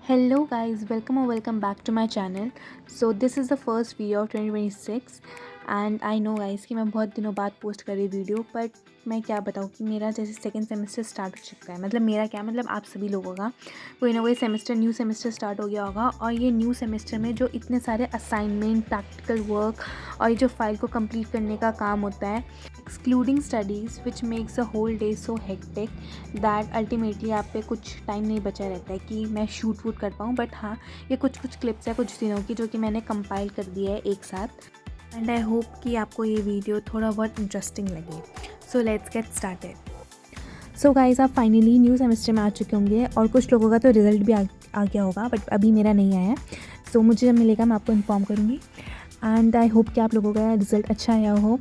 Hello guys, welcome or welcome back to my channel. So this is the first video of 2026 and I know guys कि मैं बहुत दिनों बाद post कर रही वीडियो, बट मैं क्या बताऊँ कि मेरा जैसे सेकंड सेमेस्टर स्टार्ट हो चुका है। मतलब मेरा क्या, मतलब आप सभी लोगों का कोई ना कोई सेमेस्टर, न्यू सेमेस्टर स्टार्ट हो गया होगा। और ये न्यू सेमेस्टर में जो इतने सारे असाइनमेंट, प्रैक्टिकल वर्क और ये जो फाइल को कंप्लीट करने का काम होता है, excluding studies which makes a whole day so hectic that ultimately आप पे कुछ टाइम नहीं बचा रहता है कि मैं शूट वूट कर पाऊँ। बट हाँ, ये कुछ क्लिप्स है कुछ दिनों की जो कि मैंने कंपाइल कर दिया है एक साथ, एंड आई होप कि आपको ये वीडियो थोड़ा बहुत इंटरेस्टिंग लगे। So let's get started. So guys, आप फाइनली न्यू सेमेस्टर में आ चुके होंगे और कुछ लोगों का तो रिज़ल्ट भी आ गया होगा, बट अभी मेरा नहीं आया है। सो मुझे जब मिलेगा मैं आपको इन्फॉर्म करूँगी, एंड आई होप कि आप लोगों का रिज़ल्ट अच्छा आया हो।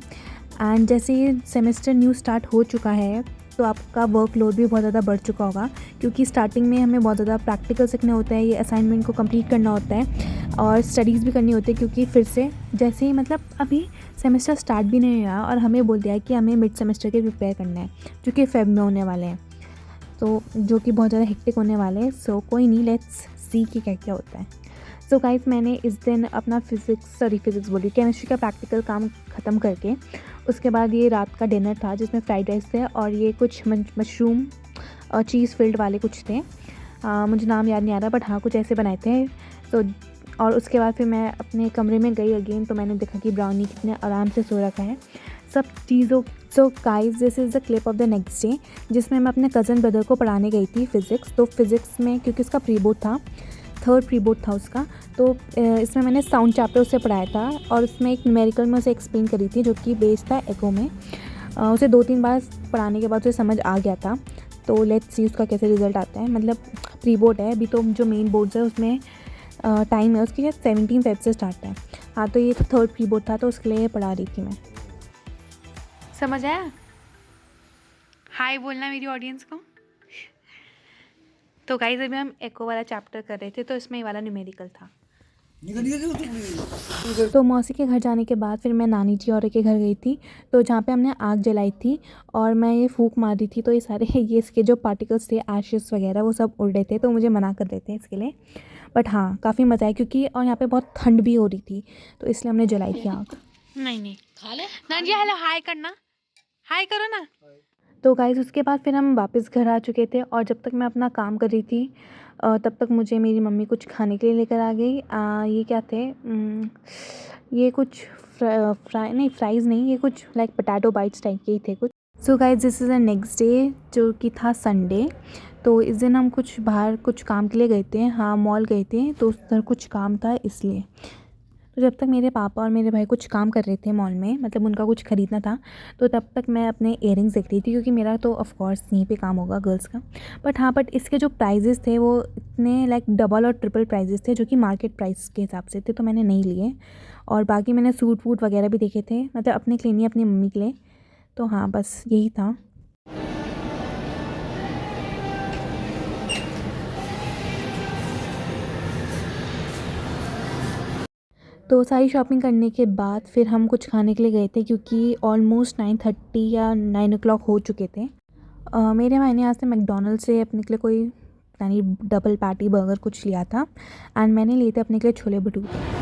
एंड जैसे ये सेमेस्टर न्यू स्टार्ट हो चुका है तो आपका वर्कलोड भी बहुत ज़्यादा बढ़ चुका होगा, क्योंकि स्टार्टिंग में हमें बहुत ज़्यादा प्रैक्टिकल सीखना होता है, ये असाइनमेंट को कंप्लीट करना होता है और स्टडीज़ भी करनी होती है। क्योंकि फिर से जैसे ही मतलब अभी सेमेस्टर स्टार्ट भी नहीं हुआ और हमें बोल दिया है कि हमें मिड सेमेस्टर के प्रिपेयर करना है जो कि फेब में होने वाले हैं, तो जो कि बहुत ज़्यादा हेक्टिक होने वाले हैं। सो कोई नहीं, लेट्स सी कि क्या क्या होता है। सो गाइस, मैंने इस दिन अपना फिज़िक्स बोली केमिस्ट्री का प्रैक्टिकल काम ख़त्म करके उसके बाद ये रात का डिनर था जिसमें फ्राइड राइस थे और ये कुछ मशरूम और चीज़ फिल्ड वाले कुछ थे। मुझे नाम याद नहीं आ रहा, बट हाँ कुछ ऐसे बनाए थे। तो और उसके बाद फिर मैं अपने कमरे में गई अगेन, तो मैंने देखा कि ब्राउनी कितने आराम से सो रखा है सब चीज़ों। So guys, this is the clip of the next day जिसमें मैं अपने कज़न ब्रदर को पढ़ाने गई थी फ़िज़िक्स। तो फिज़िक्स में क्योंकि उसका प्री बोर्ड था, थर्ड प्री बोर्ड था उसका, तो इसमें मैंने साउंड चैप्टर उसे पढ़ाया था और उसमें एक न्यूमेरिकल में उसे एक्सप्लेन करी थी जो कि बेस्ड था एको में। उसे 2-3 बार पढ़ाने के बाद उसे समझ आ गया था। तो लेट्स सी उसका कैसे रिज़ल्ट आता है। मतलब प्री बोर्ड है अभी, तो जो मेन बोर्ड्स है उसमें टाइम है उसकी शायद 17 फेब से स्टार्ट है। हाँ, तो ये थर्ड प्री बोर्ड था तो उसके लिए पढ़ा रही थी मैं। समझ आया? हाय बोलना मेरी ऑडियंस को। तो गाइस, अभी हम एको वाला चैप्टर कर रहे थे तो इसमें ये वाला न्यूमेरिकल था। तो मौसी के घर जाने के बाद फिर मैं नानी जी और के घर गई थी, तो जहाँ पे हमने आग जलाई थी और मैं ये फूंक मार रही थी, तो ये सारे ये इसके जो पार्टिकल्स थे, एशेस वगैरह, वो सब उड़ रहे थे। तो मुझे मना कर देते हैं इसके लिए, बट हाँ काफ़ी मज़ा आया क्योंकि और यहाँ पे बहुत ठंड भी हो रही थी, तो इसलिए हमने जलाई थी आग। नहीं खा ले नानी, हेलो हाय करना, हाय करो ना। तो गाइस, उसके बाद फिर हम वापस घर आ चुके थे और जब तक मैं अपना काम कर रही थी तब तक मुझे मेरी मम्मी कुछ खाने के लिए लेकर आ गई। ये क्या थे, ये कुछ फ्राइज़ नहीं, ये कुछ लाइक पोटैटो बाइट्स टाइप के ही थे कुछ। So guys, this is the next day जो कि था संडे। तो इस दिन हम कुछ बाहर कुछ काम के लिए गए थे, हाँ मॉल गए थे, तो उधर कुछ काम था इसलिए। तो जब तक मेरे पापा और मेरे भाई कुछ काम कर रहे थे मॉल में, मतलब उनका कुछ ख़रीदना था, तो तब तक मैं अपने इयररिंग्स देख रही थी क्योंकि मेरा तो ऑफ कोर्स यहीं पे काम होगा गर्ल्स का। बट हाँ, बट इसके जो प्राइजेज़ थे वो इतने लाइक डबल और ट्रिपल प्राइजेज़ थे जो कि मार्केट प्राइस के हिसाब से थे, तो मैंने नहीं लिए। और बाकी मैंने सूट वूट वगैरह भी देखे थे, मतलब अपने के लिए नहीं, अपनी मम्मी के लिए। तो हाँ, बस यही था। तो सारी शॉपिंग करने के बाद फिर हम कुछ खाने के लिए गए थे क्योंकि ऑलमोस्ट 9:30 या 9 o'clock हो चुके थे। मेरे भाई ने यहाँ से मैकडॉनल्ड से अपने के लिए कोई पता नहीं डबल पैटी बर्गर कुछ लिया था, एंड मैंने लिए थे अपने के लिए छोले भटूरे।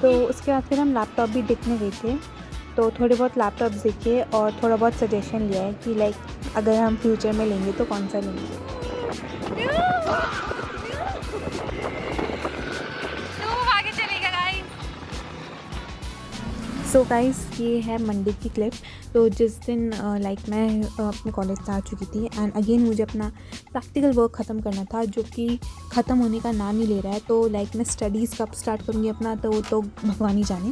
तो उसके बाद फिर हम लैपटॉप भी देखने गए थे, तो थोड़े बहुत लैपटॉप्स देखे और थोड़ा बहुत सजेशन लिया है कि लाइक अगर हम फ्यूचर में लेंगे तो कौन सा लेंगे। सो गाइस, ये है मंडे की क्लिप। तो जिस दिन लाइक मैं अपने कॉलेज से आ चुकी थी एंड अगेन मुझे अपना प्रैक्टिकल वर्क ख़त्म करना था जो कि ख़त्म होने का नाम ही ले रहा है। तो लाइक मैं स्टडीज़ कब स्टार्ट करूँगी अपना, तो वो तो भगवान ही जाने,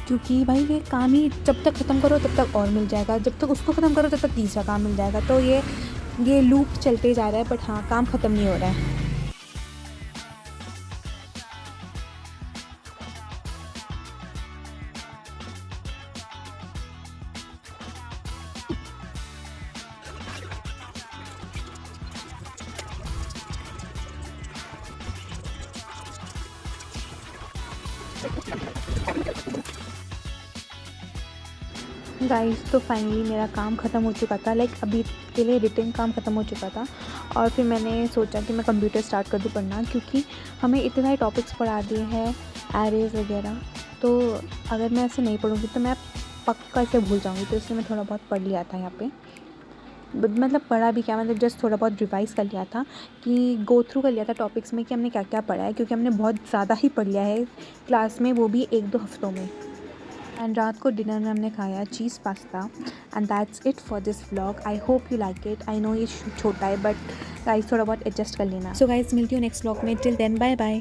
क्योंकि भाई ये काम ही जब तक ख़त्म करो तब तक और मिल जाएगा, जब तक उसको ख़त्म करो तब तक तीसरा काम मिल जाएगा। तो ये लूप चलते जा रहा है, बट हाँ काम ख़त्म नहीं हो रहा है। गाइस तो फाइनली मेरा काम ख़त्म हो चुका था, लाइक अभी के लिए रिटन काम ख़त्म हो चुका था। और फिर मैंने सोचा कि मैं कंप्यूटर स्टार्ट कर दूँ पढ़ना, क्योंकि हमें इतने सारे टॉपिक्स पढ़ा दिए हैं, एरेज वगैरह। तो अगर मैं ऐसे नहीं पढ़ूँगी तो मैं पक्का इसे भूल जाऊँगी। तो इसलिए मैं थोड़ा बहुत पढ़ लिया था यहाँ पे, मतलब पढ़ा भी क्या, मतलब जस्ट थोड़ा बहुत रिवाइज़ कर लिया था, कि गो थ्रू कर लिया था टॉपिक्स में कि हमने क्या क्या पढ़ा है, क्योंकि हमने बहुत ज़्यादा ही पढ़ लिया है क्लास में, वो भी 1-2 हफ्तों में। एंड रात को डिनर में हमने खाया चीज़ pasta. And that's it for this vlog. I hope you like it. I know ये छोटा है, बट गाइस थोड़ा बहुत एडजस्ट कर लेना। सो गाइस मिलती हूँ नेक्स्ट व्लॉग में। Till then bye bye.